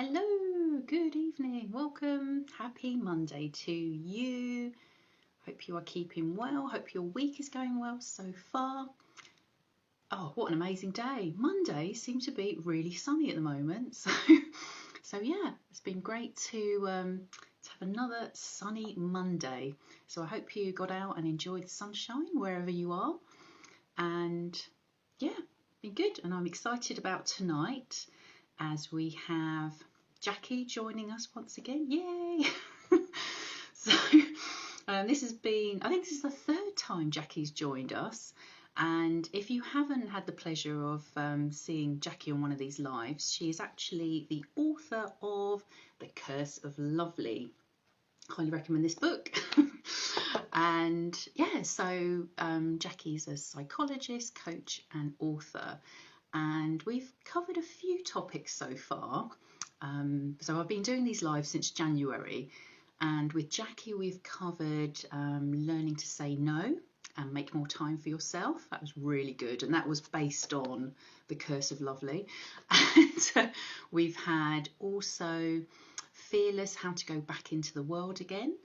Hello, good evening, welcome, happy Monday to you. Hope you are keeping well, hope your week is going well so far. Oh, what an amazing day. Monday seems to be really sunny at the moment, so yeah, it's been great to have another sunny Monday. So I hope you got out and enjoyed the sunshine wherever you are, and yeah, been good. And I'm excited about tonight as we have Jacqui joining us once again. Yay! So this has been, I think this is the third time Jacqui's joined us. And if you haven't had the pleasure of seeing Jacqui on one of these lives, she is actually the author of The Curse of Lovely. Highly recommend this book. And yeah, so Jacqui's a psychologist, coach and author. And we've covered a few topics so far. So I've been doing these live since January, and with Jacqui we've covered learning to say no and make more time for yourself. That was really good, and that was based on The Curse of Lovely. And we've had also Fearless, how to go back into the world again.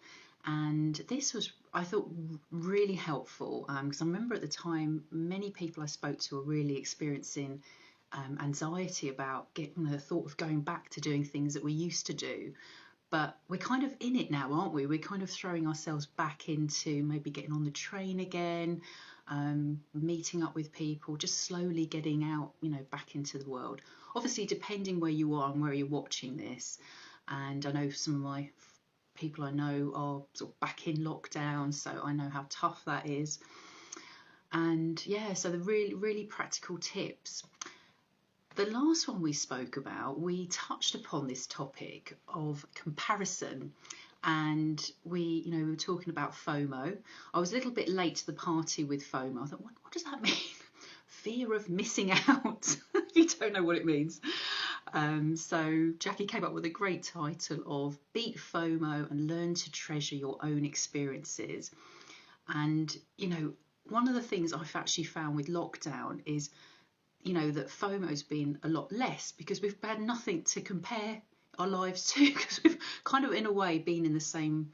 And this was, I thought, really helpful because I remember at the time many people I spoke to were really experiencing anxiety about getting the thought of going back to doing things that we used to do. But we're kind of in it now, aren't we? We're kind of throwing ourselves back into maybe getting on the train again, meeting up with people, just slowly getting out, back into the world. Obviously, depending where you are and where you're watching this. And I know some of my people I know are sort of back in lockdown, so I know how tough that is. And yeah, so the really practical tips. The last one we spoke about, we touched upon this topic of comparison, and we were talking about FOMO. I was a little bit late to the party with FOMO. I thought, what does that mean? Fear of missing out. You don't know what it means. So Jacqui came up with a great title of Beat FOMO and Learn to Treasure Your Own Experiences. And, one of the things I've actually found with lockdown is, that FOMO's been a lot less because we've had nothing to compare our lives to, because we've kind of, in a way, been in the same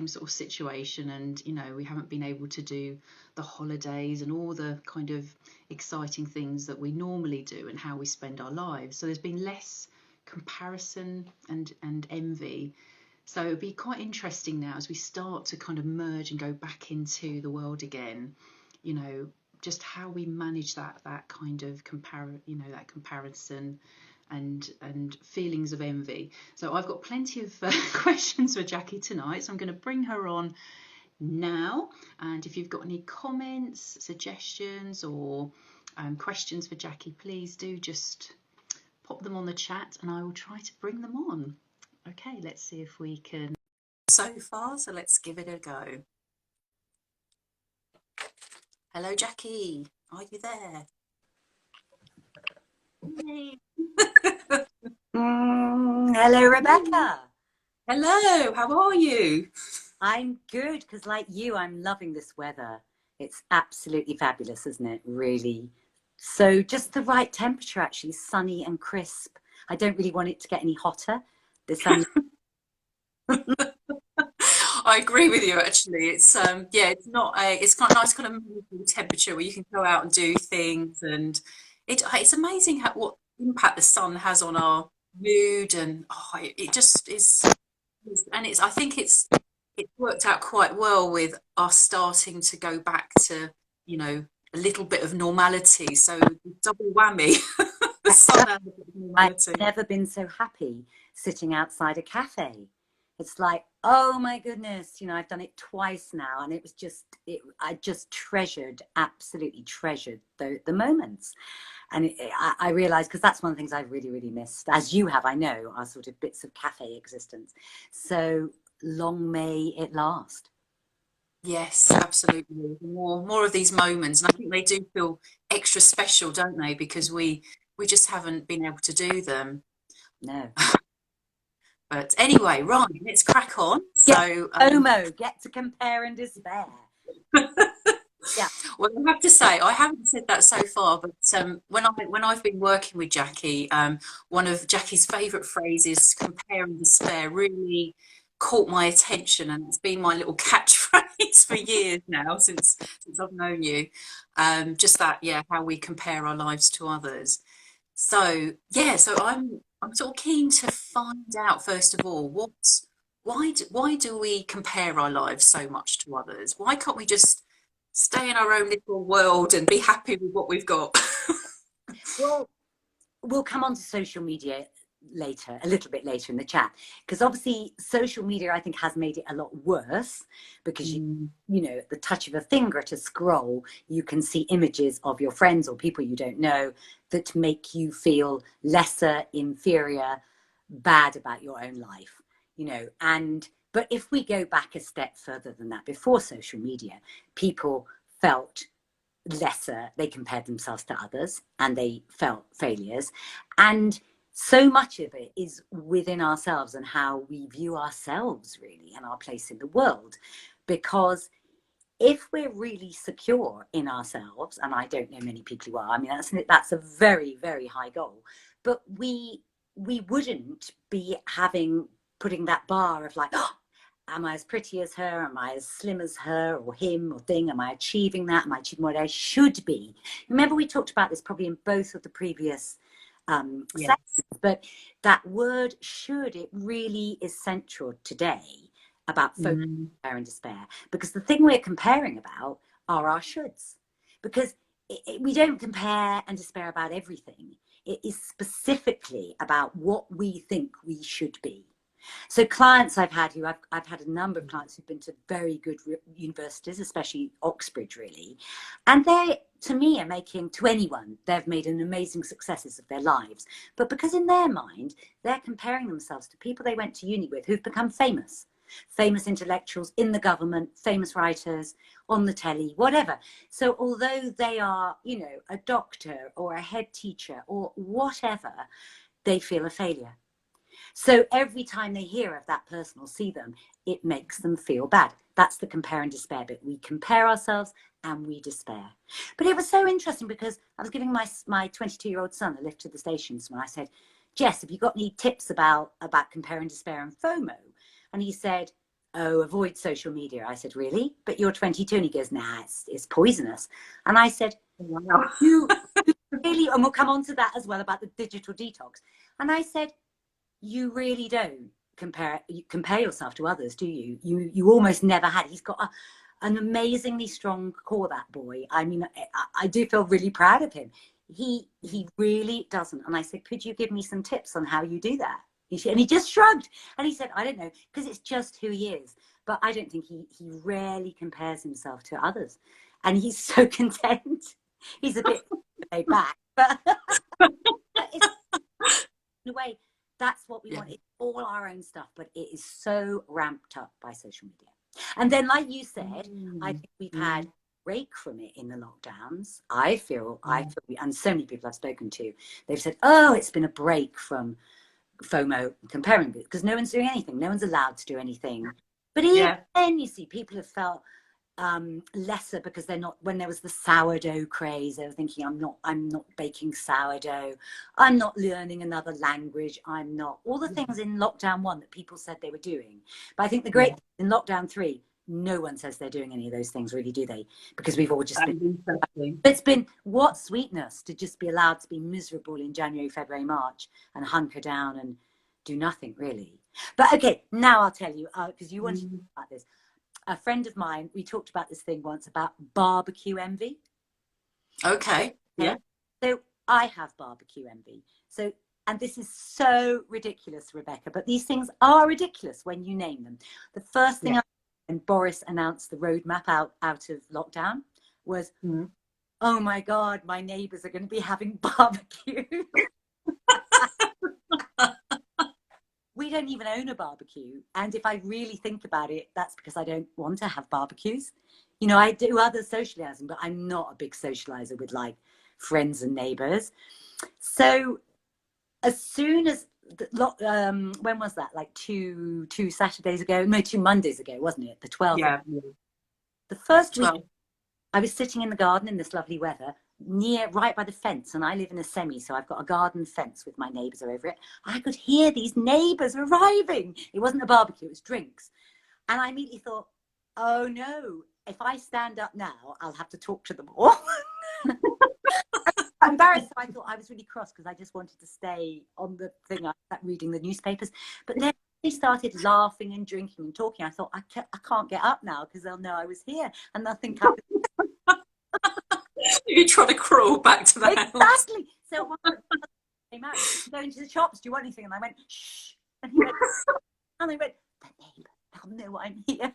sort of situation, and we haven't been able to do the holidays and all the kind of exciting things that we normally do and how we spend our lives. So there's been less comparison and envy. So it'd be quite interesting now as we start to kind of merge and go back into the world again, just how we manage that kind of that comparison and feelings of envy. So I've got plenty of questions for Jacqui tonight, so I'm going to bring her on now. And if you've got any comments, suggestions, or questions for Jacqui, please do just pop them on the chat and I will try to bring them on. Okay, let's see if we can so far, so let's give it a go. Hello Jacqui, are you there? Hey. Hello, Rebecca. Hello, how are you? I'm good because, like you, I'm loving this weather. It's absolutely fabulous, isn't it? Really. So just the right temperature, actually, sunny and crisp. I don't really want it to get any hotter. The sun. I agree with you. Actually, it's it's quite nice kind of manageable temperature where you can go out and do things, and it's amazing what impact the sun has on our mood, and it just is. And I think it's worked out quite well with us starting to go back to a little bit of normality. So double whammy. The sun and a bit of normality. I've never been so happy sitting outside a cafe. It's like, oh my goodness, I've done it twice now, and it was I just absolutely treasured the moments. And I realized, because that's one of the things I've really missed, as you have, I know, are sort of bits of cafe existence. So long may it last. Yes, absolutely. More of these moments, and I think they do feel extra special, don't they? Because we just haven't been able to do them. No. But anyway, right, let's crack on. So FOMO, get to compare and despair. Yeah. Well, I have to say, I haven't said that so far, but when I've been working with Jacqui, one of Jacqui's favourite phrases, "compare and despair," really caught my attention, and it's been my little catchphrase for years now, since I've known you. Just that, yeah, how we compare our lives to others. So yeah, so I'm sort of keen to find out first of all why do we compare our lives so much to others? Why can't we just stay in our own little world and be happy with what we've got? Well, we'll come on to social media later, a little bit later in the chat, because obviously social media, I think, has made it a lot worse, because you know, at the touch of a finger to scroll, you can see images of your friends or people you don't know that make you feel lesser, inferior, bad about your own life, you know. And but if we go back a step further than that, before social media, people felt lesser, they compared themselves to others, and they felt failures. And so much of it is within ourselves and how we view ourselves, really, and our place in the world. Because if we're really secure in ourselves, and I don't know many people who are, I mean, that's a very, very high goal, but we wouldn't be putting that bar of like, oh, am I as pretty as her? Am I as slim as her or him or thing? Am I achieving that? Am I achieving what I should be? Remember, we talked about this probably in both of the previous Yes. sessions, but that word should, it really is central today about focus, compare and despair, because the thing we're comparing about are our shoulds, because we don't compare and despair about everything. It is specifically about what we think we should be. So clients I've had I've had a number of clients who've been to very good universities, especially Oxbridge, really. And they, to me, are making, to anyone, they've made an amazing successes of their lives. But because in their mind, they're comparing themselves to people they went to uni with who've become famous. Famous intellectuals in the government, famous writers on the telly, whatever. So although they are, you know, a doctor or a head teacher or whatever, they feel a failure. So every time they hear of that person or see them, it makes them feel bad. That's the compare and despair bit. We compare ourselves and we despair. But it was so interesting because I was giving my 22-year-old son a lift to the stations when I said, Jess, have you got any tips about compare and despair and FOMO? And he said, oh, avoid social media. I said, really? But you're 22. And he goes, nah, it's poisonous. And I said, Wow. you really, and we'll come on to that as well about the digital detox. And I said, you really don't compare yourself to others, do you? You almost never had. He's got an amazingly strong core, that boy. I mean, I do feel really proud of him. He really doesn't. And I said, could you give me some tips on how you do that? And he just shrugged and he said, I don't know, because it's just who he is. But I don't think he rarely compares himself to others. And he's so content. He's a bit laid back, but it's, in a way, that's what we want. It's all our own stuff, but it is so ramped up by social media. And then, like you said, I think we've had a break from it in the lockdowns. I feel, and so many people I've spoken to, they've said, oh, it's been a break from FOMO comparing, because no one's doing anything. No one's allowed to do anything. But even then, you see, people have felt lesser because they're not, when there was the sourdough craze, they were thinking, I'm not baking sourdough, I'm not learning another language, I'm not, all the things in lockdown 1 that people said they were doing. But I think the great thing in lockdown 3, no one says they're doing any of those things, really, do they? Because we've all just it's been what sweetness to just be allowed to be miserable in January, February, March, and hunker down and do nothing, really. But okay, now I'll tell you, because you wanted to talk about this. A friend of mine, we talked about this thing once about barbecue envy. Okay. Yeah. So I have barbecue envy. So, and this is so ridiculous, Rebecca, but these things are ridiculous when you name them. The first thing when Boris announced the roadmap out of lockdown was, oh my God, my neighbours are going to be having barbecue. We don't even own a barbecue. And if I really think about it, that's because I don't want to have barbecues. You know, I do other socializing, but I'm not a big socializer with like friends and neighbors. So as soon as, when was that? Like two Saturdays ago? No, 2 Mondays ago, wasn't it? The 12th. Yeah. The first week I was sitting in the garden in this lovely weather, right by the fence, and I live in a semi, so I've got a garden fence with my neighbours over it. I could hear these neighbours arriving. It wasn't a barbecue, it was drinks. And I immediately thought, oh no, if I stand up now, I'll have to talk to them all. I'm embarrassed. So I thought I was really cross because I just wanted to stay on the thing. I was reading the newspapers. But then they started laughing and drinking and talking. I thought, I can't get up now because they'll know I was here and they'll think I was... You're trying to crawl back to the house. Exactly. So one came out, going to the shops, do you want anything? And I went, shh. And he went, and they went, the neighbour, they'll know I'm here.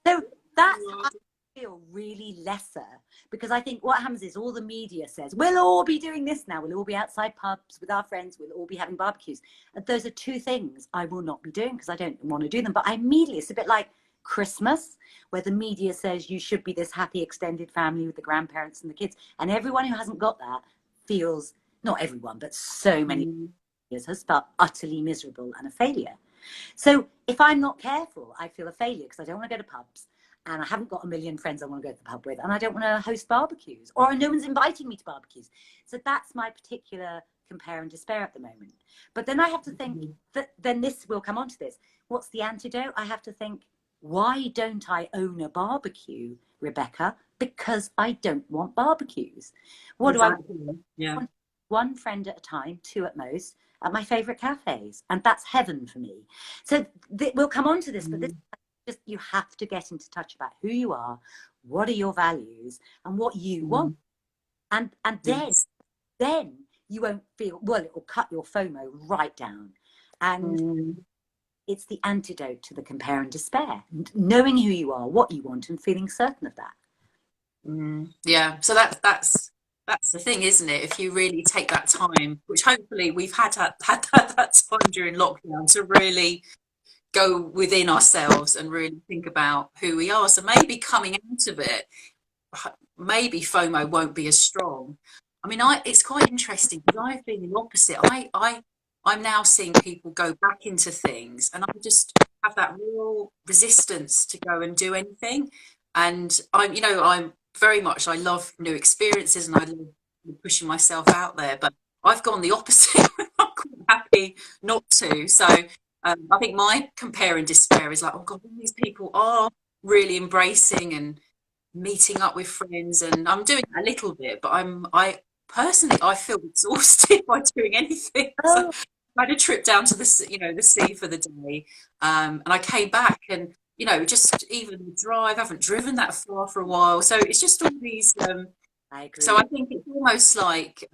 So that's how I feel really lesser, because I think what happens is all the media says, we'll all be doing this now. We'll all be outside pubs with our friends. We'll all be having barbecues. And those are two things I will not be doing because I don't want to do them. But I immediately, it's a bit like Christmas, where the media says you should be this happy extended family with the grandparents and the kids. And everyone who hasn't got that feels, not everyone, but so many has felt utterly miserable and a failure. So if I'm not careful, I feel a failure because I don't want to go to pubs and I haven't got a million friends I want to go to the pub with, and I don't want to host barbecues, or no one's inviting me to barbecues. So that's my particular compare and despair at the moment. But then I have to think that then this will come on to this. What's the antidote? I have to think, why don't I own a barbecue, Rebecca? Because I don't want barbecues. What do I want? Yeah. One friend at a time, two at most, at my favourite cafes. And that's heaven for me. So we'll come on to this, but this just, you have to get into touch about who you are, what are your values, and what you want. And then you won't feel, well, it will cut your FOMO right down. And it's the antidote to the compare and despair, knowing who you are, what you want, and feeling certain of that. Yeah, so that's the thing, isn't it? If you really take that time, which hopefully we've had that time during lockdown, to really go within ourselves and really think about who we are. So maybe coming out of it, maybe FOMO won't be as strong. I mean, it's quite interesting because I've been the opposite. I'm now seeing people go back into things, and I just have that real resistance to go and do anything. And I'm very much, I love new experiences and I love pushing myself out there, but I've gone the opposite. I'm quite happy not to. So I think my compare and despair is like, oh God, all these people are really embracing and meeting up with friends, and I'm doing a little bit, but I personally feel exhausted by doing anything. So I had a trip down to the sea for the day, and I came back, and just even the drive, I haven't driven that far for a while, so it's just all these I agree. so I think it's almost like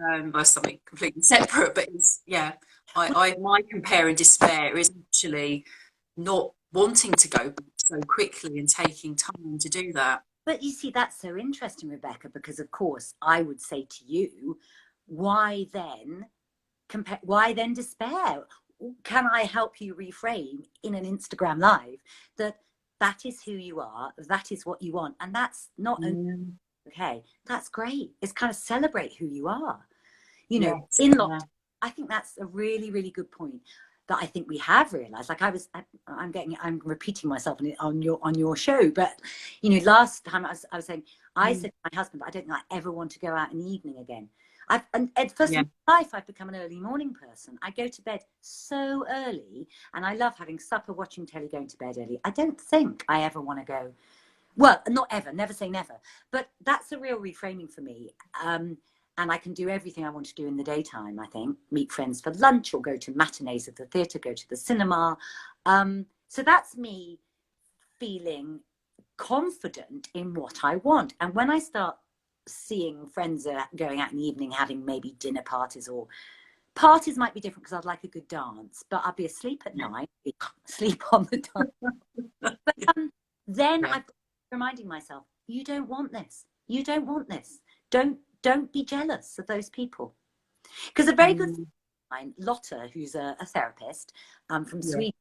something completely separate, but it's my compare and despair is actually not wanting to go back so quickly and taking time to do that. But you see, that's so interesting, Rebecca, because of course I would say to you, why then despair? Can I help you reframe in an Instagram live that is who you are, that is what you want, and that's not okay, that's great. It's kind of celebrate who you are. In lockdown, I think that's a really, really good point that I think we have realized. Like I'm repeating myself on your show, but last time I was saying, I said to my husband, I don't think I ever want to go out in the evening again. First in my life, I've become an early morning person. I go to bed so early, and I love having supper, watching telly, going to bed early. I don't think I ever want to go. Well, not ever, never say never. But that's a real reframing for me. And I can do everything I want to do in the daytime, I think. Meet friends for lunch or go to matinees at the theatre, go to the cinema. So that's me feeling confident in what I want. And when I start seeing friends going out in the evening, having maybe dinner parties, or parties might be different because I'd like a good dance, but I'll be asleep at night, sleep on the dance. But then I'm reminding myself, you don't want this. You don't want this. Don't be jealous of those people. Because a very good friend of mine, Lotta, who's a therapist from Sweden,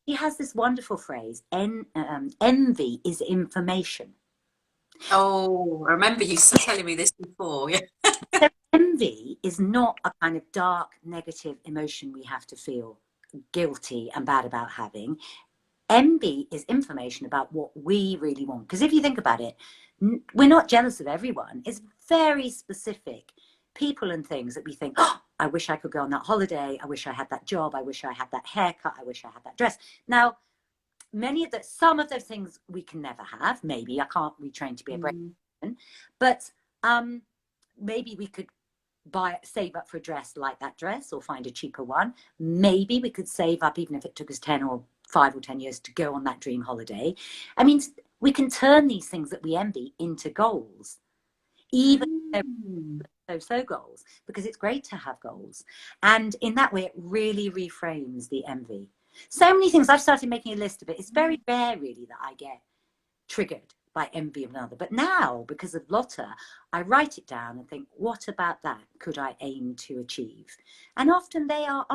she has this wonderful phrase, envy is information. Oh, I remember you telling me this before. Yeah. So envy is not a kind of dark, negative emotion we have to feel guilty and bad about having. envy is information about what we really want. Because if you think about it, we're not jealous of everyone. It's very specific people and things that we think, oh, I wish I could go on that holiday. I wish I had that job. I wish I had that haircut. I wish I had that dress. Now, some of those things we can never have. Maybe I can't retrain to be a brave person, but maybe we could save up for a dress like that dress, or find a cheaper one. Maybe we could save up, even if it took us 5 or 10 years to go on that dream holiday. I mean, we can turn these things that we envy into goals, even so goals, because it's great to have goals. And in that way, it really reframes the envy. So many things. I've started making a list of it. It's very rare, really, that I get triggered by envy of another. But now, because of Lotta, I write it down and think, what about that could I aim to achieve? And often they are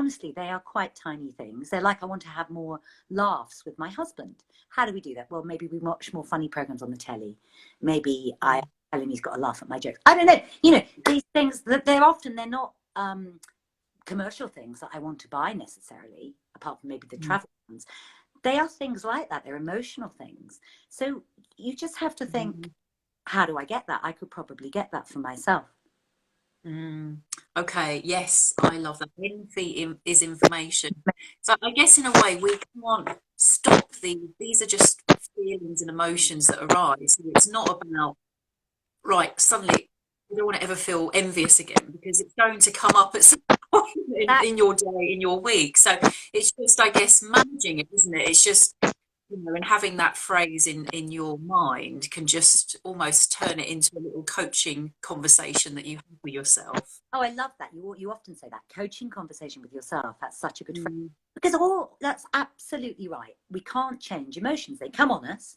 quite tiny things. They're like, I want to have more laughs with my husband. How do we do that? Well, maybe we watch more funny programs on the telly. Maybe I tell him he's got to laugh at my jokes. I don't know. You know, these things, that they're not commercial things that I want to buy necessarily, apart from maybe the travel ones. They are things like that. They're emotional things. So you just have to think, how do I get that? I could probably get that for myself. Okay, yes, I love that. Envy is information. So I guess in a way we can't stop these are just feelings and emotions that arise. So it's not about, right, suddenly you don't want to ever feel envious again, because it's going to come up at some point in your day, in your week. So it's just, I guess, managing it, isn't it? It's just, you know, and having that phrase in your mind can just almost turn it into a little coaching conversation that you have with yourself. Oh, I love that. You often say that, coaching conversation with yourself. That's such a good phrase. Because that's absolutely right. We can't change emotions. They come on us.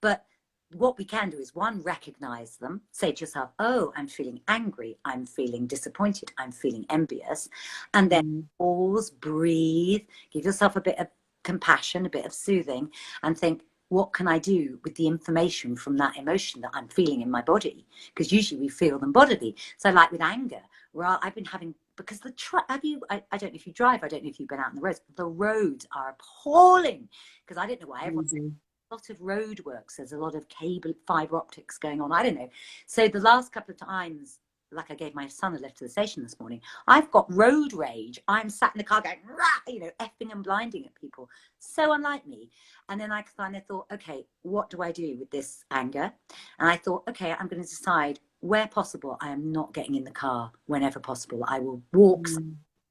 But what we can do is, one, recognize them. Say to yourself, oh, I'm feeling angry. I'm feeling disappointed. I'm feeling envious. And then pause, breathe, give yourself a bit of compassion, a bit of soothing, and think, what can I do with the information from that emotion that I'm feeling in my body? Because usually we feel them bodily. So like with anger, well, I've been having, because I don't know if you drive, I don't know if you've been out on the roads, but the roads are appalling, because I don't know why everyone's a lot of road works. There's a lot of cable, fiber optics going on. I don't know. So the last couple of times, like I gave my son a lift to the station this morning, I've got road rage. I'm sat in the car going, rah, you know, effing and blinding at people. So unlike me. And then I kind of thought, okay, what do I do with this anger? And I thought, okay, I'm going to decide, where possible, I am not getting in the car. Whenever possible, I will walk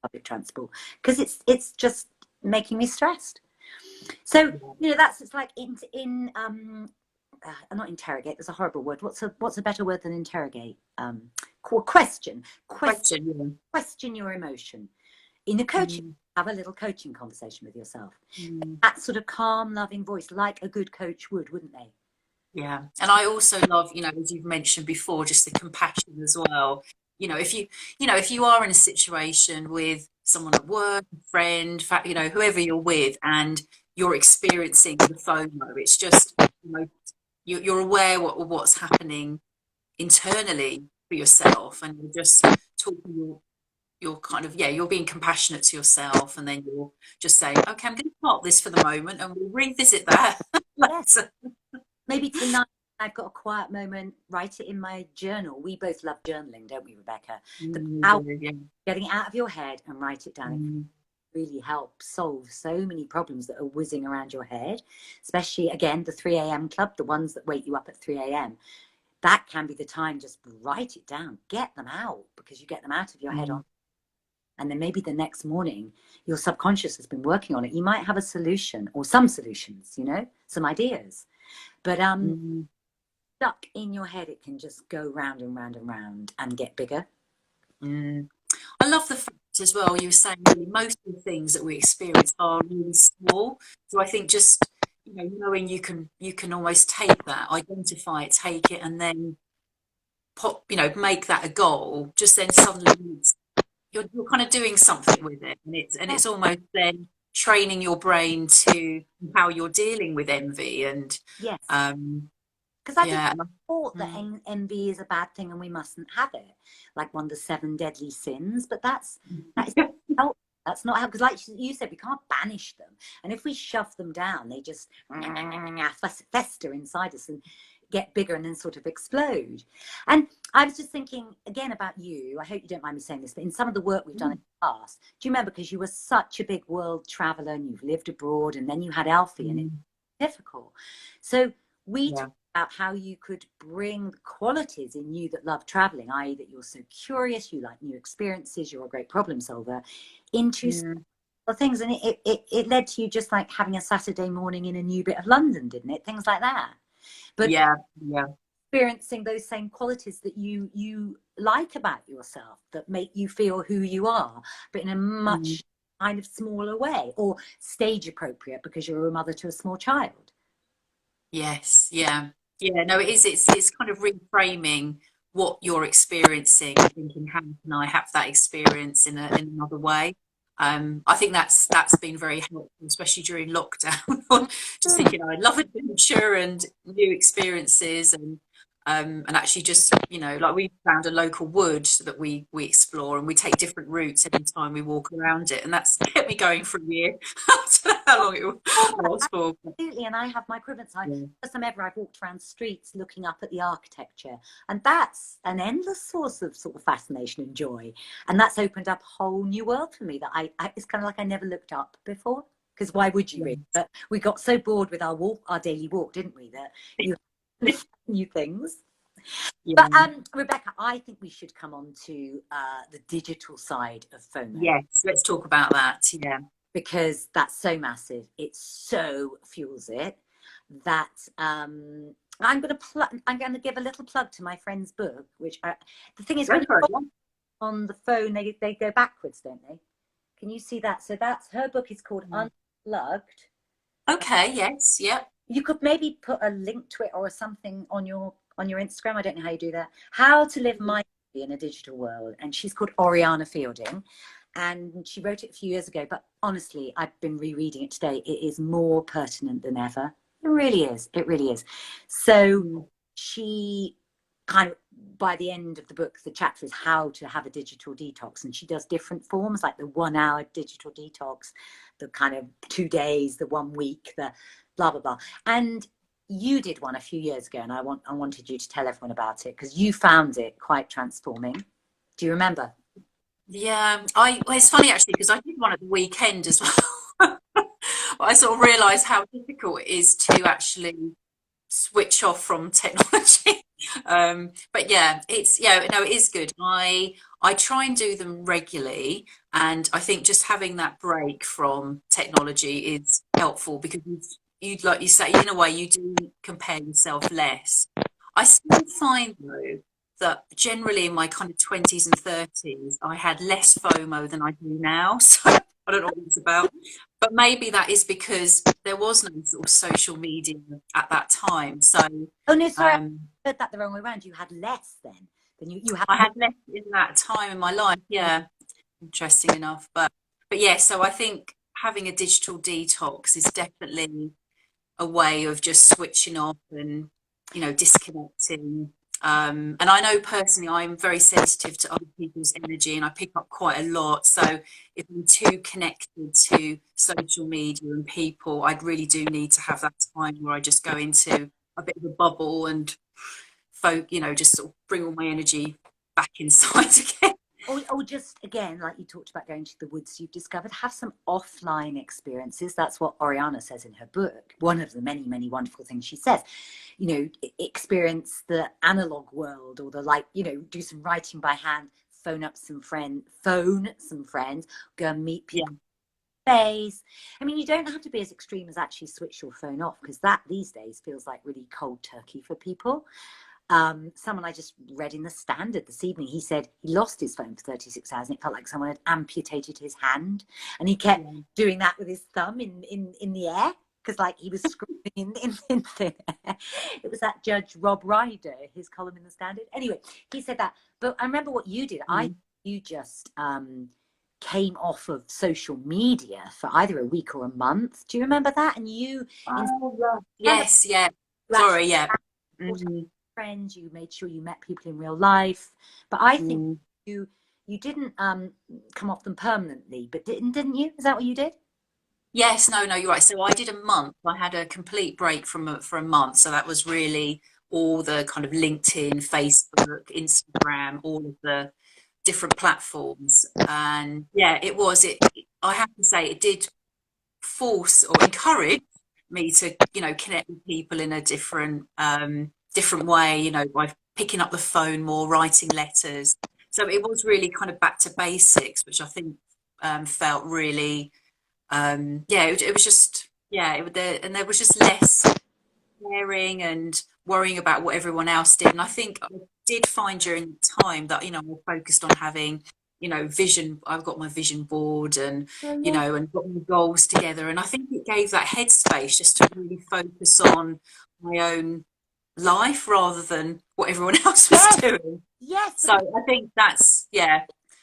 public transport, because it's just making me stressed. So, you know, it's like not interrogate, there's a horrible word. What's a better word than interrogate? Question your emotion. In a coaching, have a little coaching conversation with yourself. That sort of calm, loving voice, like a good coach would, wouldn't they? Yeah. And I also love, you know, as you've mentioned before, just the compassion as well. You know, if you are in a situation with someone at work, a friend, you know, whoever you're with, and you're experiencing the FOMO, it's just, you know, you're aware what's happening internally for yourself, and you're just talking, you're kind of, you're being compassionate to yourself, and then you're just saying, okay, I'm going to park this for the moment and we'll revisit that later. Maybe tonight I've got a quiet moment, write it in my journal. We both love journaling, don't we, Rebecca? Getting it out of your head and write it down. Really help solve so many problems that are whizzing around your head, especially, again, the 3 a.m. club, the ones that wake you up at 3 a.m. That can be the time. Just write it down, get them out, because you get them out of your head on. And then maybe the next morning, your subconscious has been working on it. You might have a solution, or some solutions, you know, some ideas. But stuck in your head, it can just go round and round and round and get bigger. I love the fact as well, you were saying really most of the things that we experience are really small. So I think just, you know, knowing you can almost take that, identify it, take it, and then make that a goal. Just then suddenly you're kind of doing something with it, and it's almost then training your brain to how you're dealing with envy. And yes, because I thought that envy is a bad thing and we mustn't have it, like one of the 7 deadly sins. But that's not how, because like you said, we can't banish them. And if we shove them down, they just fester inside us and get bigger and then sort of explode. And I was just thinking again about you. I hope you don't mind me saying this, but in some of the work we've done in the past, do you remember, because you were such a big world traveler and you've lived abroad, and then you had Alfie and it's difficult. So we talked about how you could bring the qualities in you that love traveling, i.e. that you're so curious, you like new experiences, you're a great problem solver, into things. And it led to you just like having a Saturday morning in a new bit of London, didn't it? Things like that. But experiencing those same qualities that you like about yourself, that make you feel who you are, but in a much kind of smaller way, or stage appropriate because you're a mother to a small child. Yes, yeah. No, it is. It's kind of reframing what you're experiencing, thinking, how can I have that experience in another way? I think that's been very helpful, especially during lockdown. Just thinking, I love adventure and new experiences, and actually just, like we found a local wood that we explore, and we take different routes every time we walk around it, and that's kept me going for a year. I don't know how long it was for. Absolutely, and I have my equivalents. First time ever, I've walked around streets looking up at the architecture, and that's an endless source of sort of fascination and joy. And that's opened up a whole new world for me that I it's kind of like I never looked up before. Because why would you really? But we got so bored with our daily walk, didn't we? That you new things. But Rebecca, I think we should come on to the digital side of FOMO. Yes, let's talk about that. Yeah. Because that's so massive. It so fuels it that I'm going to give a little plug to my friend's book, which the thing is, when you on the phone, they go backwards, don't they? Can you see that? So that's her book is called Unplugged. Okay. Yes. Yeah. You could maybe put a link to it or something on your Instagram. I don't know how you do that. How to live mindfully in a digital world. And she's called Oriana Fielding. And she wrote it a few years ago, but honestly, I've been rereading it today. It is more pertinent than ever. It really is. It really is. So she kind of, by the end of the book, the chapter is how to have a digital detox. And she does different forms, like the 1 hour digital detox, the kind of 2 days, the 1 week, the blah, blah, blah. And you did one a few years ago, and I wanted you to tell everyone about it because you found it quite transforming. Do you remember? Yeah, well, it's funny actually because I did one at the weekend as well. I sort of realised how difficult it is to actually switch off from technology. But yeah, it is good. I try and do them regularly, and I think just having that break from technology is helpful because you like you say, in a way, you do compare yourself less. I still find though that generally in my kind of 20s and 30s, I had less FOMO than I do now. So I don't know what it's about, but maybe that is because there was no sort of social media at that time. So oh no, sorry, I heard that the wrong way around. You had less then than you had. I had less in that time in my life. Yeah, interesting enough, but yeah. So I think having a digital detox is definitely a way of just switching off and disconnecting. And I know personally I'm very sensitive to other people's energy and I pick up quite a lot. So if I'm too connected to social media and people, I really do need to have that time where I just go into a bit of a bubble and just sort of bring all my energy back inside again. Or just, again, like you talked about going to the woods you've discovered, have some offline experiences. That's what Oriana says in her book. One of the many, many wonderful things she says, experience the analog world, or do some writing by hand, phone some friends, go and meet people. Face. I mean, you don't have to be as extreme as actually switch your phone off, because that these days feels like really cold turkey for people. Someone I just read in the Standard this evening, he said he lost his phone for 36 hours and it felt like someone had amputated his hand, and he kept doing that with his thumb in the air because like he was screaming in thin air. It was that Judge Rob Ryder, his column in the Standard. Anyway, he said that. But I remember what you did. You just came off of social media for either a week or a month. Do you remember that? And you yes, yeah. Sorry, yeah. Friends, you made sure you met people in real life, but I think you didn't come off them permanently, but didn't you? Is that what you did? Yes, no, you're right. So I did a month. I had a complete break for a month. So that was really all the kind of LinkedIn, Facebook, Instagram, all of the different platforms. And yeah, I have to say it did force or encourage me to, connect with people in a different way, by picking up the phone more, writing letters. So it was really kind of back to basics, which I think felt really yeah, it was just yeah, and there was just less caring and worrying about what everyone else did. And I think I did find during the time that I focused on having vision. I've got my vision board and Oh, yeah. and got my goals together. And I think it gave that headspace just to really focus on my own life rather than what everyone else was Yes, doing. yes, So because I think that's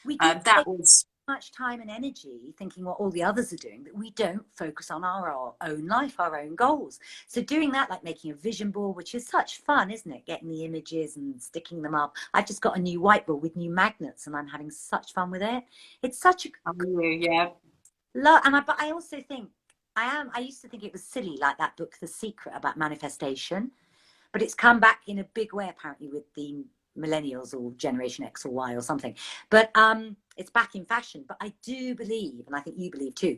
we do that take was much time and energy thinking what all the others are doing that we don't focus on our own life, our own goals. So doing that, like making a vision board, which is such fun, isn't it? Getting the images and sticking them up. I've just got a new whiteboard with new magnets and I'm having such fun with it. It's such a yeah. but I also think I used to think it was silly, like that book The Secret about manifestation, but it's come back in a big way apparently with the millennials or generation X or Y or something. But it's back in fashion. But I do believe, and I think you believe too,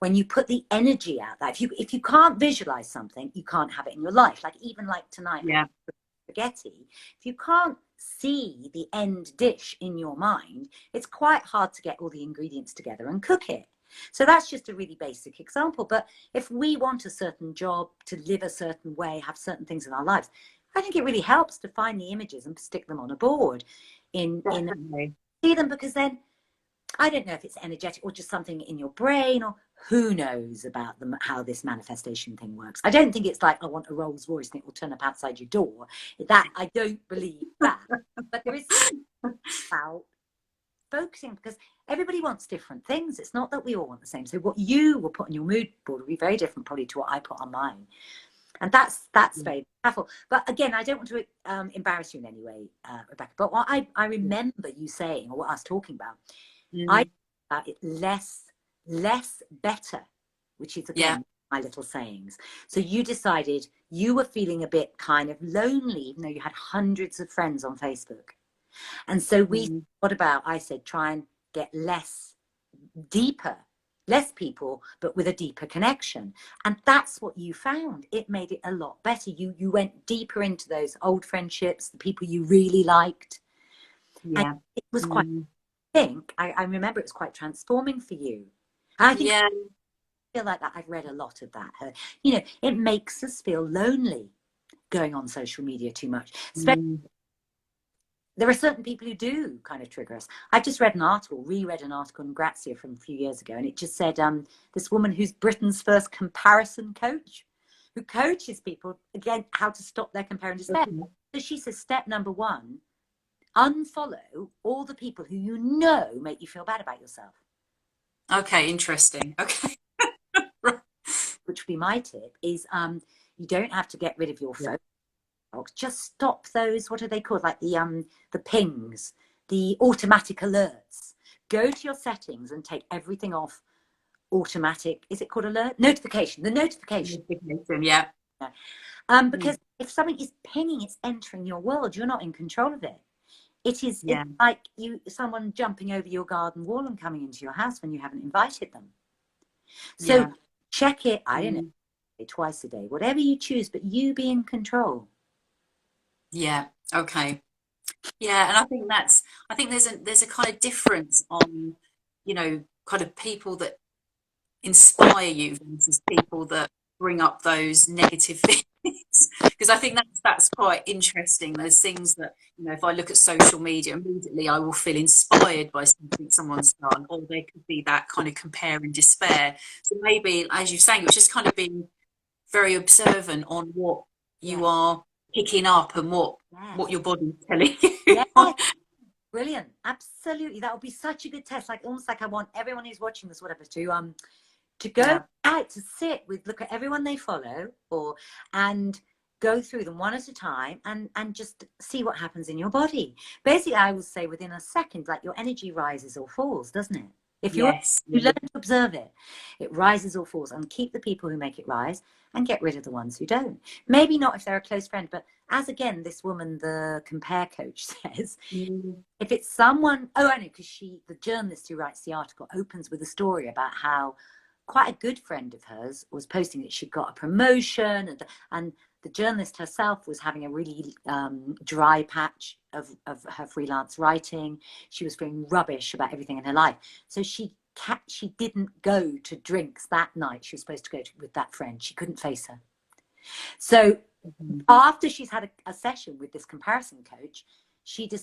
when you put the energy out there, if you can't visualize something, you can't have it in your life. Like even like tonight, Yeah. spaghetti, if you can't see the end dish in your mind, it's quite hard to get all the ingredients together and cook it. So that's just a really basic example. But if we want a certain job, to live a certain way, have certain things in our lives, I think it really helps to find the images and stick them on a board in Definitely. see them, because then I don't know if it's energetic or just something in your brain, or who knows about them, how this manifestation thing works. I don't think it's like I want a Rolls Royce and it will turn up outside your door. That I don't believe that. But there is about focusing, because everybody wants different things. It's not that we all want the same. So what you will put on your mood board will be very different probably to what I put on mine. And that's very powerful. But again, I don't want to embarrass you in any way, Rebecca. But what I remember you saying, or what I was talking about, I about it less better, which is again my little sayings. So you decided you were feeling a bit kind of lonely, even though you had hundreds of friends on Facebook. And so I said, try and get deeper, less people, but with a deeper connection. And that's what you found. It made it a lot better. You went deeper into those old friendships, the people you really liked. Yeah. And it was quite, I remember it was quite transforming for you. And I think I feel like that. I've read a lot of that. It makes us feel lonely going on social media too much. Especially there are certain people who do kind of trigger us. I've just reread an article in Grazia from a few years ago, and it just said this woman who's Britain's first comparison coach, who coaches people, again, how to stop their comparing despair. So she says, step number 1, unfollow all the people who make you feel bad about yourself. Okay, interesting. Okay. Which would be my tip, is you don't have to get rid of your phone. Just stop those, what are they called, like the pings, the automatic alerts. Go to your settings and take everything off automatic. Is it called alert? Notification. The notification. Yeah. Because if something is pinging, it's entering your world. You're not in control of it. It's like someone jumping over your garden wall and coming into your house when you haven't invited them. So check it. I don't know, twice a day, whatever you choose, but you be in control. Yeah. Okay. Yeah, and I think there's a kind of difference on, kind of people that inspire you versus people that bring up those negative things. Because I think that's quite interesting. Those things that, if I look at social media, immediately I will feel inspired by something someone's done, or there could be that kind of compare and despair. So maybe, as you're saying, it's just kind of being very observant on what you are picking up and what your body's telling you. Brilliant. Absolutely. That would be such a good test. Like almost like I want everyone who's watching this, whatever, to go out, to sit with, look at everyone they follow, and go through them one at a time and just see what happens in your body. Basically, I will say within a second, like your energy rises or falls, doesn't it? If Yes. you learn to observe it, it rises or falls, and keep the people who make it rise and get rid of the ones who don't. Maybe not if they're a close friend, but as again, this woman, the compare coach says, if it's someone, oh, I know, because the journalist who writes the article opens with a story about how quite a good friend of hers was posting that she'd got a promotion, and the journalist herself was having a really dry patch of her freelance writing. She was feeling rubbish about everything in her life. So she didn't go to drinks that night. She was supposed to go with that friend. She couldn't face her. So after she's had a session with this comparison coach,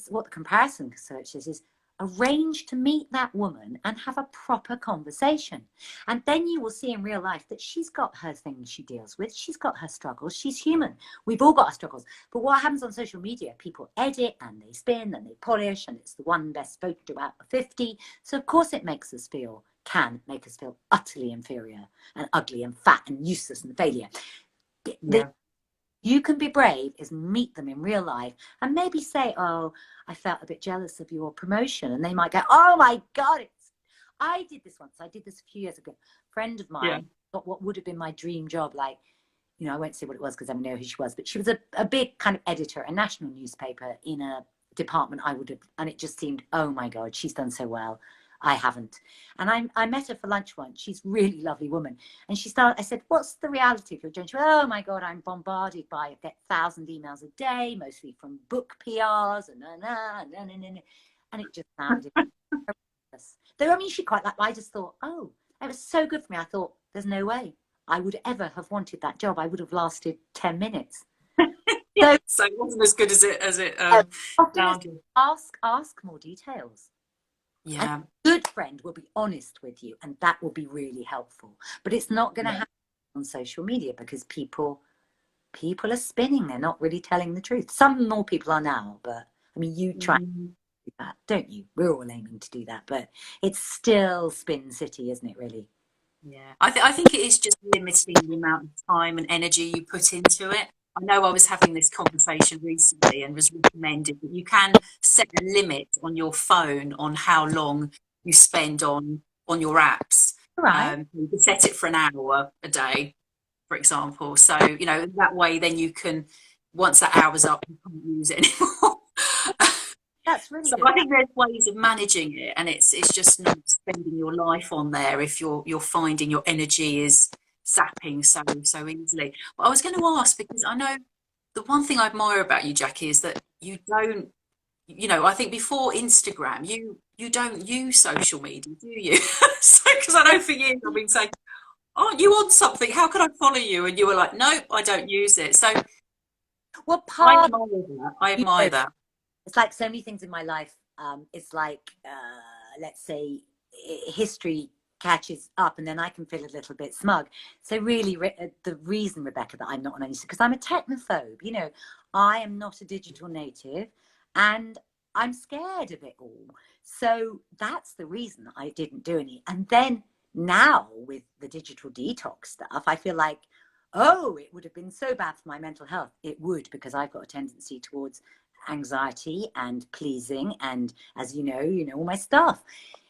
what the comparison coach says is, arrange to meet that woman and have a proper conversation. And then you will see in real life that she's got her things she deals with. She's got her struggles. She's human. We've all got our struggles. But what happens on social media, people edit and they spin and they polish, and it's the one best photo out of 50. So of course it can make us feel utterly inferior and ugly and fat and useless and failure. You can be brave is meet them in real life and maybe say, oh, I felt a bit jealous of your promotion. And they might go, oh my God, I did this once. I did this a few years ago. A friend of mine got what would have been my dream job. Like, you know, I won't say what it was because I know who she was, but she was a big kind of editor, a national newspaper in a department and it just seemed, oh my God, she's done so well. I haven't. And I met her for lunch once. She's a really lovely woman. And I said, what's the reality of your journey? She went, oh my God, I'm bombarded by, I get 1,000 emails a day, mostly from book PRs and and it just sounded horrendous. Though, I mean, she quite I just thought, oh, it was so good for me. I thought, there's no way I would ever have wanted that job. I would have lasted 10 minutes. So it wasn't as good as it sounded. Ask more details. Yeah. And a good friend will be honest with you, and that will be really helpful. But it's not going to happen on social media because people are spinning. They're not really telling the truth. Some more people are now, but I mean, you try to do that, don't you? We're all aiming to do that, but it's still spin city, isn't it, really? Yeah. I think it is just limiting the amount of time and energy you put into it. I know I was having this conversation recently and was recommended that you can set a limit on your phone on how long you spend on your apps. Right. You can set it for an hour a day, for example. So, you know, that way then you can, once that hour's up, you can't use it anymore. That's really so good. I think there's ways of managing it, and it's just not spending your life on there if you're finding your energy is sapping so easily. But I was going to ask, because I know the one thing I admire about you, Jacqui, is that you don't, you know, I think before Instagram, you don't use social media, do you? So, because I know for years I've been saying, aren't you on something? How can I follow you? And you were like, nope, I don't use it. So well, I admire that. It's like so many things in my life. It's like, let's say, history catches up and then I can feel a little bit smug. So really, the reason, Rebecca, that I'm not on Instagram, because I'm a technophobe. You know, I am not a digital native and I'm scared of it all. So that's the reason I didn't do any. And then now with the digital detox stuff, I feel like, oh, it would have been so bad for my mental health. It would, because I've got a tendency towards anxiety and pleasing, and as you know all my stuff.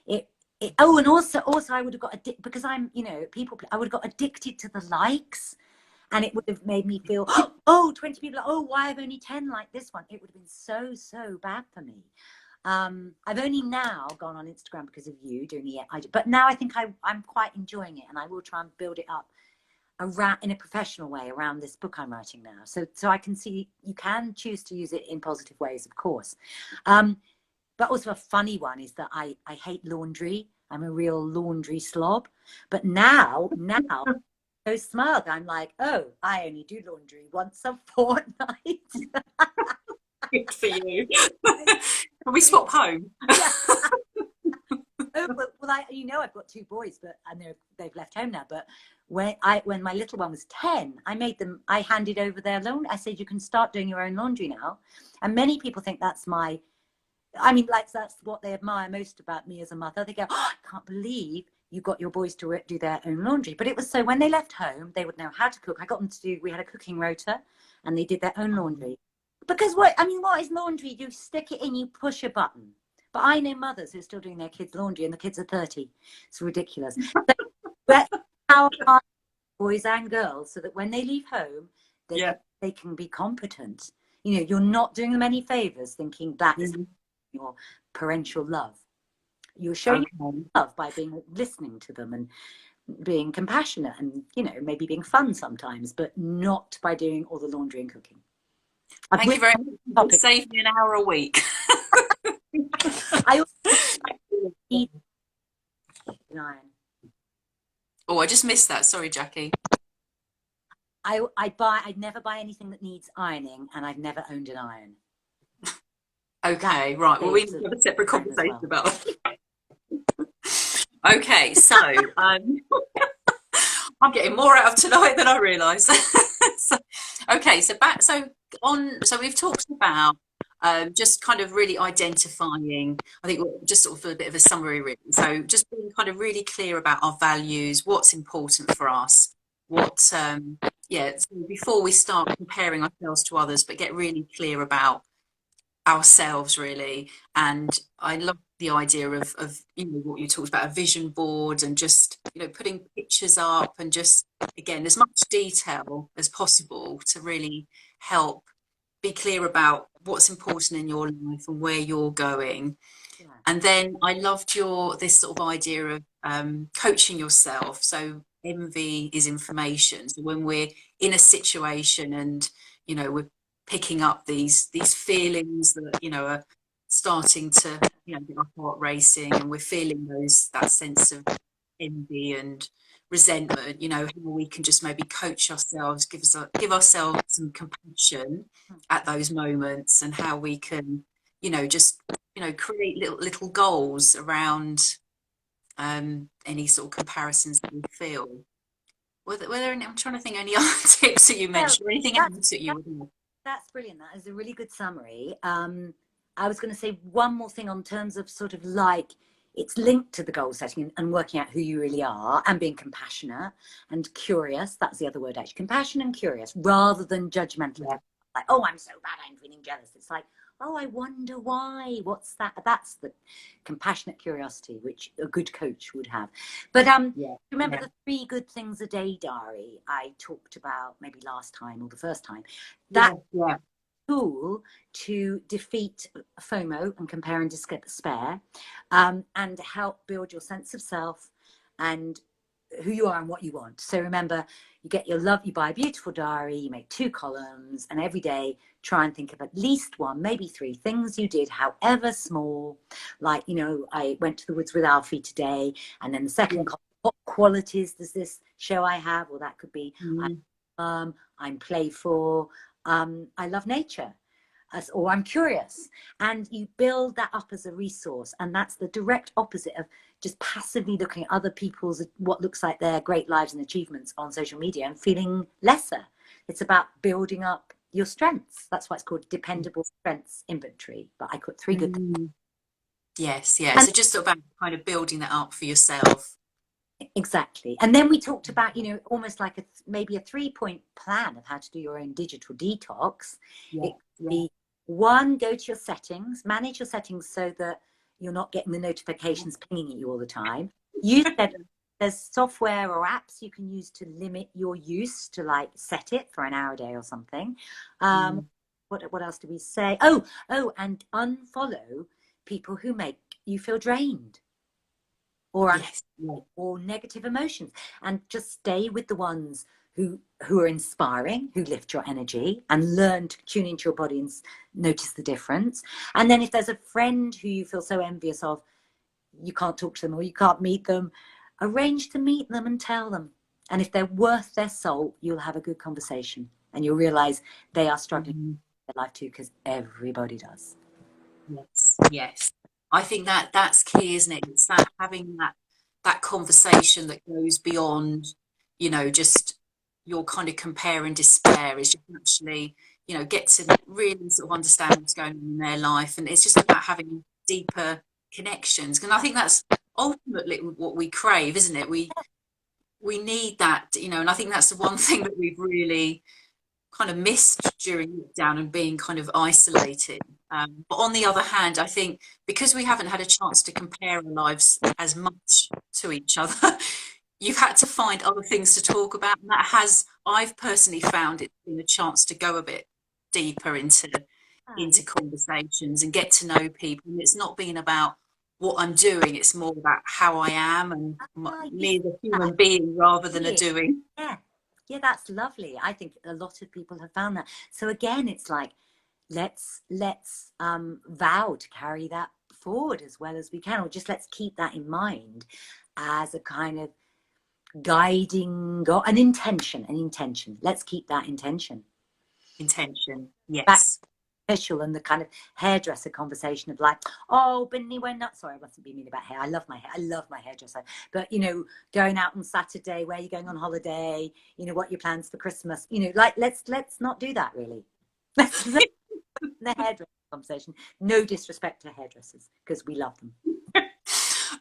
And also I would have got addicted because I'm, you know, I would have got addicted to the likes, and it would have made me feel, oh, 20 people, oh, why have only 10 like this one? It would have been so bad for me. I've only now gone on Instagram because of you doing it, but now I think I'm quite enjoying it, and I will try and build it up around in a professional way around this book I'm writing now. So I can see you can choose to use it in positive ways, of course. But also a funny one is that I hate laundry. I'm a real laundry slob. But now so smug. I'm like, oh, I only do laundry once a fortnight. Good for you. Can we swap home? Yeah. Well, I've got 2 boys, but they've left home now. But when my little one was 10, I handed over their laundry. I said, you can start doing your own laundry now. And many people think that's that's what they admire most about me as a mother. They go, oh, I can't believe you got your boys to do their own laundry. But it was so when they left home, they would know how to cook. I got them to we had a cooking rota, and they did their own laundry. Because what is laundry? You stick it in, you push a button. But I know mothers who are still doing their kids' laundry and the kids are 30. It's ridiculous. But how hard boys and girls, so that when they leave home, they can be competent. You know, you're not doing them any favors thinking that is your parental love. You're showing love by listening to them and being compassionate and, you know, maybe being fun sometimes, but not by doing all the laundry and cooking. Thank you very much. Save me an hour a week. I also eat iron. Oh, I just missed that. Sorry, Jacqui. I'd never buy anything that needs ironing, and I've never owned an iron. Okay, right. Well, we need to have a separate conversation about that. Okay, so I'm getting more out of tonight than I realised. So we've talked about just kind of really identifying, I think just sort of a bit of a summary really. So just being kind of really clear about our values, what's important for us, so before we start comparing ourselves to others, but get really clear about ourselves really. And I love the idea of you know what you talked about, a vision board, and just, you know, putting pictures up, and just again as much detail as possible to really help be clear about what's important in your life and where you're going. And then I loved this sort of idea of coaching yourself. So envy is information. So when we're in a situation and, you know, we're picking up these feelings that, you know, are starting to, you know, get our heart racing, and we're feeling that sense of envy and resentment, you know, how we can just maybe coach ourselves, give ourselves some compassion at those moments, and how we can, you know, just, you know, create little goals around any sort of comparisons that we feel. I'm trying to think any other tips that you mentioned, or anything else that you would have. That's brilliant. That is a really good summary. I was going to say one more thing on terms of sort of like, it's linked to the goal setting and working out who you really are, and being compassionate and curious. That's the other word, actually. Compassionate and curious, rather than judgmental. Yeah. Like, oh, I'm so bad, I'm feeling jealous. It's like, oh, I wonder why. What's that? That's the compassionate curiosity, which a good coach would have. But remember the 3 good things a day diary I talked about maybe last time or the first time? That tool to defeat FOMO and compare and despair, and help build your sense of self and who you are and what you want. So remember, you buy a beautiful diary, you make 2 columns, and every day try and think of at least 1, maybe 3 things you did, however small. Like, you know, I went to the woods with Alfie today, and then the second column, what qualities does this show I have? Well, that could be I'm playful, I love nature, or I'm curious. And you build that up as a resource, and that's the direct opposite of just passively looking at other people's, what looks like their great lives and achievements on social media and feeling lesser. It's about building up your strengths. That's why it's called dependable strengths inventory. But I put 3 good things. Yes, yeah. So just about kind of building that up for yourself. Exactly. And then we talked about, you know, almost like maybe a 3-point plan of how to do your own digital detox. It could be 1, go to your settings, manage your settings so that you're not getting the notifications pinging at you all the time. You said there's software or apps you can use to limit your use, to like set it for an hour a day or something. What else do we say? Oh, and unfollow people who make you feel drained or negative emotions, and just stay with the ones who are inspiring, who lift your energy, and learn to tune into your body and notice the difference. And then if there's a friend who you feel so envious of, you can't talk to them or you can't meet them, arrange to meet them and tell them. And if they're worth their salt, you'll have a good conversation, and you'll realize they are struggling in their life too, because everybody does. Yes. I think that's key, isn't it? It's that having that conversation that goes beyond, you know, just your kind of compare and despair. Is just actually, you know, get to really sort of understand what's going on in their life, and it's just about having deeper connections. And I think that's ultimately what we crave, isn't it? We need that, you know, and I think that's the one thing that we've really kind of missed during lockdown and being kind of isolated. But on the other hand, I think because we haven't had a chance to compare our lives as much to each other, you've had to find other things to talk about. And that has, I've personally found it been a chance to go a bit deeper into conversations and get to know people. And it's not been about what I'm doing, it's more about how I am and me as a human being rather than a doing. Yeah, that's lovely. I think a lot of people have found that. So again, it's like, let's vow to carry that forward as well as we can, or just let's keep that in mind as a kind of guiding, an intention. Let's keep that intention. Yes. Official, and the kind of hairdresser conversation of like, oh, Benny, we're not, sorry, I wasn't being mean about hair. I love my hair. I love my hairdresser. But, you know, going out on Saturday, where are you going on holiday? You know, what are your plans for Christmas? You know, like, let's not do that, really. The hairdresser conversation. No disrespect to hairdressers, because we love them.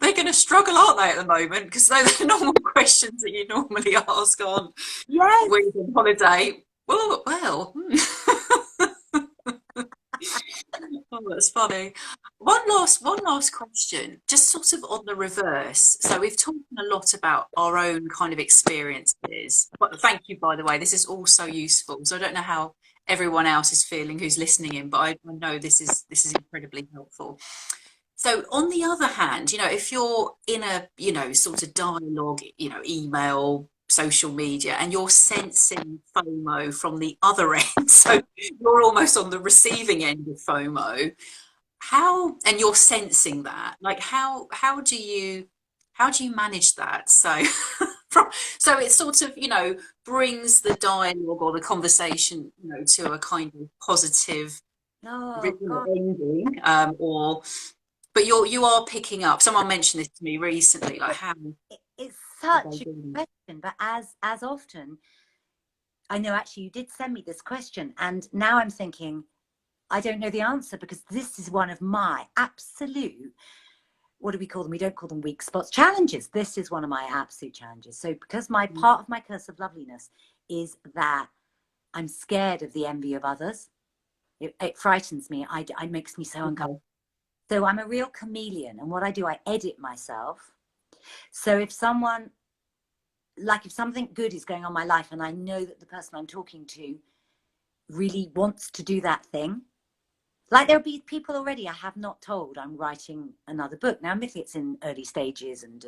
They're going to struggle, aren't they, at the moment? Because they're the normal questions that you normally ask on when you're on holiday. Well. Oh, that's funny. One last question, just sort of on the reverse. So we've talked a lot about our own kind of experiences. But thank you, by the way. This is all so useful. So I don't know how everyone else is feeling who's listening in, but I know this is incredibly helpful. So on the other hand, you know, if you're in a, you know, sort of dialogue, you know, email, social media, and you're sensing FOMO from the other end, so you're almost on the receiving end of FOMO, and you're sensing that, like how do you manage that? So so it sort of, you know, brings the dialogue or the conversation, you know, to a kind of positive ending, but you are picking up. Someone mentioned this to me recently, like how it's such a question, but as often, I know actually you did send me this question, and now I'm thinking I don't know the answer, because this is one of my absolute, what do we call them? We don't call them weak spots, challenges. This is one of my absolute challenges. So because my part of my curse of loveliness is that I'm scared of the envy of others. It frightens me. It makes me so uncomfortable. So I'm a real chameleon, and what I do, I edit myself. So if something good is going on in my life and I know that the person I'm talking to really wants to do that thing, like there'll be people already I have not told I'm writing another book. Now, admittedly, it's in early stages and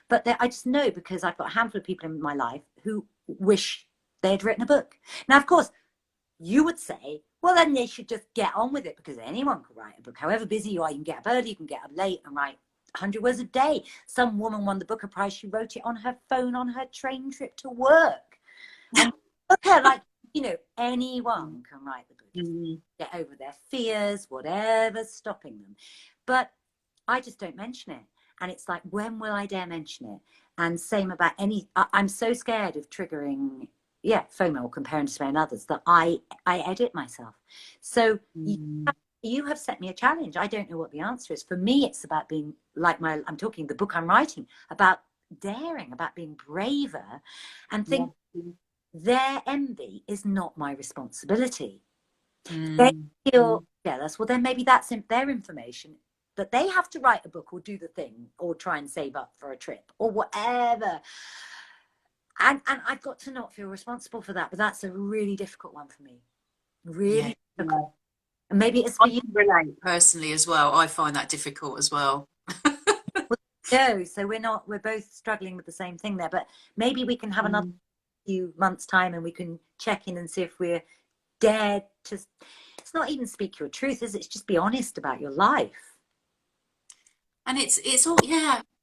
but I just know, because I've got a handful of people in my life who wish they'd written a book. Now, of course, you would say, well, then they should just get on with it, because anyone could write a book. However busy you are, you can get up early, you can get up late and write 100 words a day. Some woman won the Booker Prize. She wrote it on her phone on her train trip to work. And look at, like, you know, anyone can write the book. Get over their fears, whatever's stopping them. But I just don't mention it. And it's like, when will I dare mention it? And same about I'm so scared of triggering FOMO, or comparing to and others, that I edit myself. So you have set me a challenge. I don't know what the answer is. For me, it's about being like I'm talking the book I'm writing about, daring, about being braver, and think their envy is not my responsibility. They feel jealous. Well, then maybe that's their information, but they have to write a book or do the thing or try and save up for a trip or whatever. And I've got to not feel responsible for that. But that's a really difficult one for me. Really difficult. And maybe it's for you. Relate personally as well. I find that difficult as well. So we're both struggling with the same thing there. But maybe we can have another few months' time and we can check in and see if we're dared to. It's not even speak your truth, is it? It's just be honest about your life. And it's all,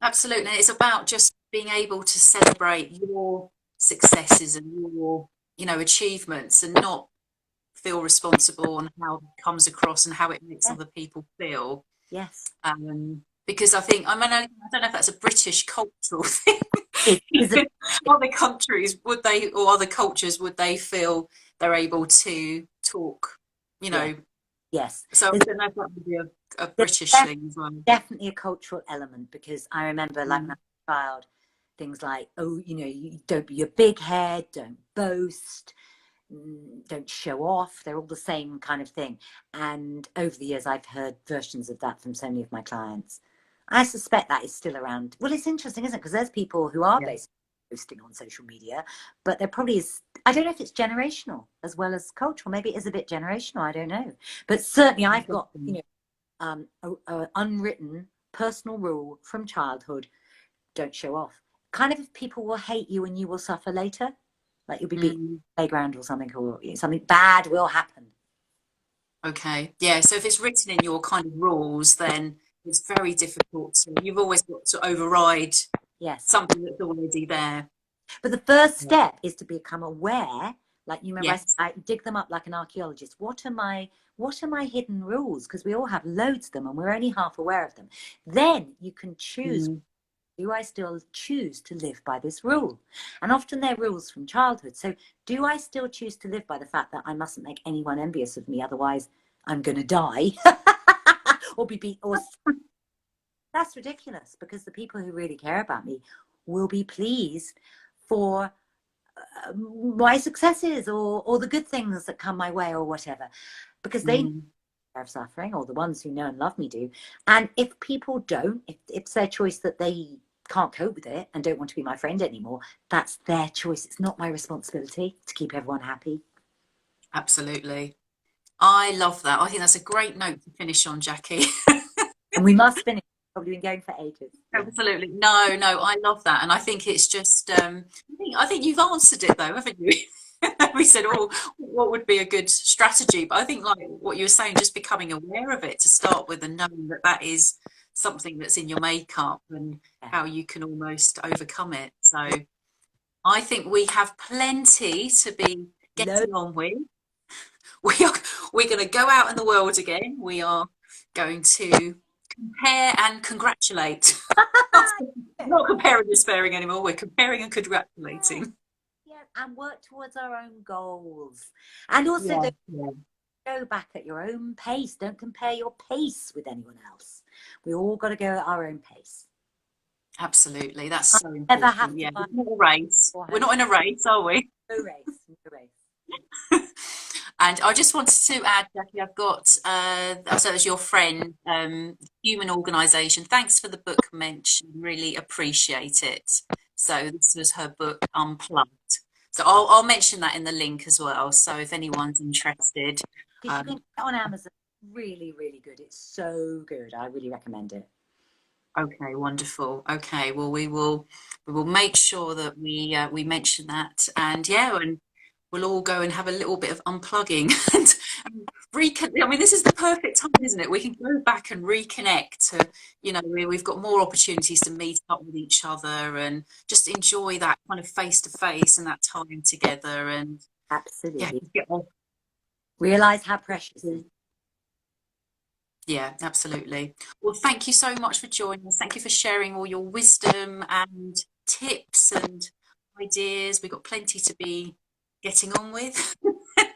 absolutely. It's about just being able to celebrate your successes and your, you know, achievements, and not feel responsible on how it comes across and how it makes other people feel. Yes. Because I don't know if that's a British cultural thing. Other countries, other cultures, would they feel they're able to talk, you know? Yes. So I don't know if that would be a British thing as well. Definitely a cultural element, because I remember, like, when I was a child, things like, oh, you know, you don't be your big head, don't boast, don't show off. They're all the same kind of thing. And over the years, I've heard versions of that from so many of my clients. I suspect that is still around. Well, it's interesting, isn't it? Because there's people who are basically posting on social media, but there probably is. I don't know if it's generational as well as cultural. Maybe it is a bit generational. I don't know. But certainly, I've got a unwritten personal rule from childhood: don't show off. Kind of, if people will hate you and you will suffer later, like you'll be beaten in the playground or something, or something bad will happen. Okay, yeah. So if it's written in your kind of rules, then it's very difficult to. You've always got to override something that's already there. But the first step is to become aware. Like, you remember, I dig them up like an archaeologist. What are my hidden rules? Because we all have loads of them, and we're only half aware of them. Then you can choose. Do I still choose to live by this rule? And often they're rules from childhood. So do I still choose to live by the fact that I mustn't make anyone envious of me, otherwise I'm going to die or be beat? Or that's ridiculous, because the people who really care about me will be pleased for my successes or the good things that come my way or whatever, because they know of suffering, or the ones who know and love me do. And if people don't, if it's their choice that they can't cope with it and don't want to be my friend anymore, that's their choice. It's not my responsibility to keep everyone happy. Absolutely. I love that. I think that's a great note to finish on, Jacqui. And we must finish. We've probably been going for ages. Absolutely. No, I love that. And I think it's just, I think you've answered it though, haven't you? We said, oh, what would be a good strategy? But I think, like what you were saying, just becoming aware of it to start with, and knowing that that is something that's in your makeup, and how you can almost overcome it. So I think we have plenty to be getting on with. We're going to go out in the world again. We are going to compare and congratulate. Not comparing and despairing anymore. We're comparing and congratulating. And work towards our own goals. And also don't go back at your own pace. Don't compare your pace with anyone else. We all got to go at our own pace. Absolutely. That's so important. Yeah, it's not a race. We're not in a race, are we? No race. No race. And I just wanted to add, Jacqui, I've got, so as your friend, Human Organisation, thanks for the book mention, really appreciate it. So this was her book, Unplugged. So I'll mention that in the link as well. So if anyone's interested. You can get it on Amazon. Really, really good. It's so good. I really recommend it. Okay, wonderful. Okay, well, we will make sure that we mention that, and and we'll all go and have a little bit of unplugging and reconnect. I mean, this is the perfect time, isn't it? We can go back and reconnect. We've got more opportunities to meet up with each other and just enjoy that kind of face to face and that time together. And absolutely, realize how precious it is. Yeah, absolutely. Well, thank you so much for joining us. Thank you for sharing all your wisdom and tips and ideas. We've got plenty to be getting on with. And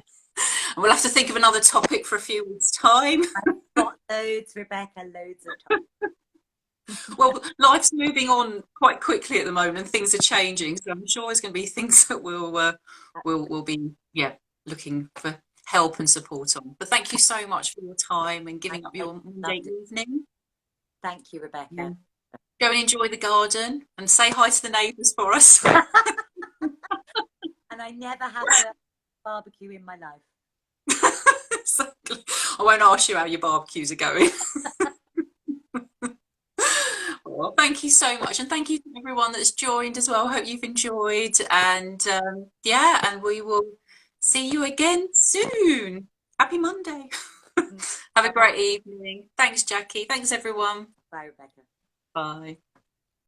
we'll have to think of another topic for a few weeks' time. I've got loads, Rebecca, loads of topics. Well, life's moving on quite quickly at the moment. Things are changing, so I'm sure there's going to be things that we'll be looking for help and support on. But thank you so much for your time and giving up your Monday evening. Thank you, Rebecca. Yeah. Go and enjoy the garden and say hi to the neighbours for us. And I never had a barbecue in my life. Exactly. I won't ask you how your barbecues are going. Well, thank you so much, and thank you to everyone that's joined as well. Hope you've enjoyed, and and we will see you again soon. Happy Monday. Have a great evening. Thanks, Jacqui. Thanks, everyone. Bye, Rebecca. Bye.